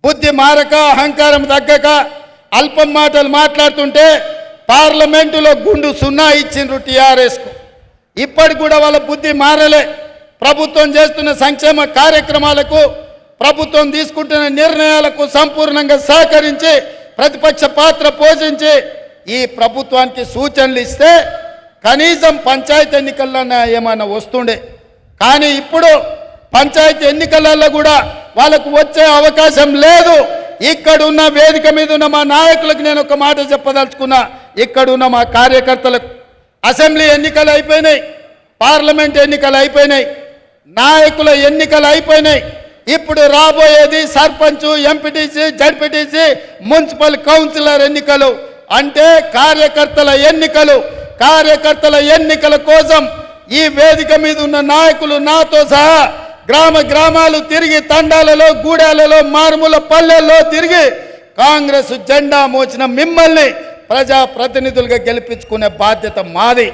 బుద్ధి మారక అహంకారం తగ్గక అల్పం మాటలు మాట్లాడుతుంటే పార్లమెంటులో గుండు సున్నా ఇచ్చిండ్రు టీఆర్ఎస్కు. ఇప్పటికి కూడా వాళ్ళ బుద్ధి మారలే. ప్రభుత్వం చేస్తున్న సంక్షేమ కార్యక్రమాలకు, ప్రభుత్వం తీసుకుంటున్న నిర్ణయాలకు సంపూర్ణంగా సహకరించి ప్రతిపక్ష పాత్ర పోషించి ఈ ప్రభుత్వానికి సూచనలు ఇస్తే కనీసం పంచాయతీ ఎన్నికల్లో ఏమైనా వస్తుండే. కానీ ఇప్పుడు పంచాయతీ ఎన్నికలలో కూడా వాళ్ళకు వచ్చే అవకాశం లేదు. ఇక్కడున్న వేదిక మీద ఉన్న మా నాయకులకు నేను ఒక మాట చెప్పదలుచుకున్నా. ఇక్కడున్న మా కార్యకర్తలకు అసెంబ్లీ ఎన్నికలు అయిపోయినాయి, పార్లమెంట్ ఎన్నికలు అయిపోయినాయి, నాయకుల ఎన్నికలు అయిపోయినాయి. ఇప్పుడు రాబోయేది sarpanch, MPTC, ZPTC, municipal councillor ఎన్నికలు. అంటే కార్యకర్తల ఎన్నికలు. కార్యకర్తల ఎన్నికల కోసం ఈ వేదిక మీద ఉన్న నాయకులు నాతో సహా గ్రామ గ్రామాలు తిరిగి, తండాలలో, గూడాలలో, మారుమూల పల్లెల్లో తిరిగి కాంగ్రెస్ జెండా మోచిన మిమ్మల్ని ప్రజాప్రతినిధులుగా గెలిపించుకునే బాధ్యత మాది.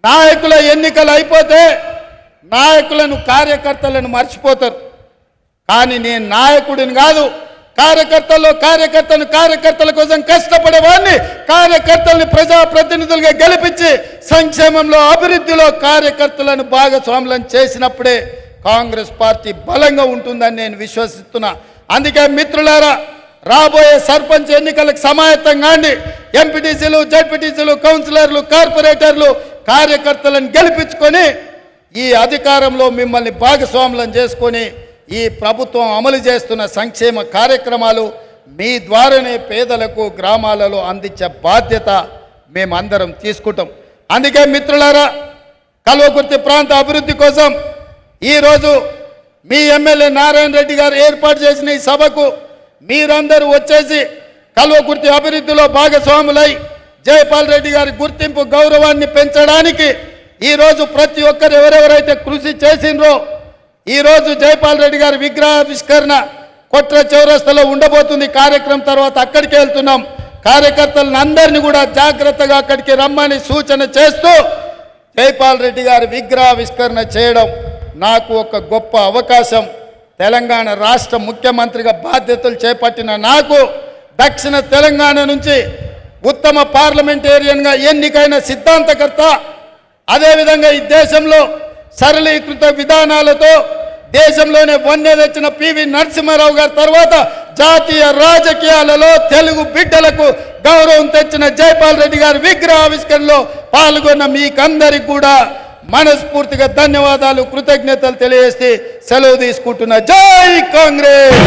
నాయకుల ఎన్నికలు అయిపోతే నాయకులను, కార్యకర్తలను మర్చిపోతారు. కానీ నేను నాయకుడిని కాదు, కార్యకర్తల కోసం కష్టపడేవాడిని. కార్యకర్తల్ని ప్రజాప్రతినిధులుగా గెలిపించి సంక్షేమంలో, అభివృద్ధిలో కార్యకర్తలను భాగస్వాములను చేసినప్పుడే కాంగ్రెస్ పార్టీ బలంగా ఉంటుందని నేను విశ్వసిస్తున్నా. అందుకే మిత్రులారా, రాబోయే సర్పంచ్ ఎన్నికలకు సమాయత్తం కాండి. ఎంపీటీసీలు, జడ్పీటీసీలు, కౌన్సిలర్లు, కార్పొరేటర్లు, కార్యకర్తలను గెలిపించుకొని ఈ అధికారంలో మిమ్మల్ని భాగస్వాములను చేసుకొని ఈ ప్రభుత్వం అమలు చేస్తున్న సంక్షేమ కార్యక్రమాలు మీ ద్వారానే పేదలకు గ్రామాలలో అందించే బాధ్యత మేమందరం తీసుకుంటాం. అందుకే మిత్రులారా, కల్వకుర్తి ప్రాంత అభివృద్ధి కోసం ఈరోజు మీ ఎమ్మెల్యే నారాయణ రెడ్డి గారు ఏర్పాటు చేసిన ఈ సభకు మీరందరూ వచ్చేసి కల్వకుర్తి అభివృద్ధిలో భాగస్వాములై జయపాల్ రెడ్డి గారి గుర్తింపు, గౌరవాన్ని పెంచడానికి ఈరోజు ప్రతి ఒక్కరు ఎవరెవరైతే కృషి చేసిండ్రో, ఈరోజు జయపాల్ రెడ్డి గారి విగ్రహావిష్కరణ కొట్ర చౌరస్తాలో ఉండబోతుంది. కార్యక్రమం తర్వాత అక్కడికి వెళ్తున్నాం. కార్యకర్తలను అందరినీ కూడా జాగ్రత్తగా అక్కడికి రమ్మని సూచన చేస్తూ జయపాల్ రెడ్డి గారి విగ్రహావిష్కరణ చేయడం నాకు ఒక గొప్ప అవకాశం. తెలంగాణ రాష్ట్ర ముఖ్యమంత్రిగా బాధ్యతలు చేపట్టిన నాకు దక్షిణ తెలంగాణ నుంచి ఉత్తమ పార్లమెంటేరియన్గా ఎన్నికైన సిద్ధాంతకర్త, అదేవిధంగా ఈ దేశంలో సరళీకృత విధానాలతో దేశంలోనే వన్నె తెచ్చిన పివి నరసింహారావు గారి తర్వాత జాతీయ రాజకీయాలలో తెలుగు బిడ్డలకు గౌరవం తెచ్చిన జయపాల్ రెడ్డి గారి విగ్రహావిష్కరణలో పాల్గొన్న మీకందరికి కూడా మనస్ఫూర్తిగా ధన్యవాదాలు, కృతజ్ఞతలు తెలియజేసి సెలవు తీసుకుంటున్నా. జై కాంగ్రెస్.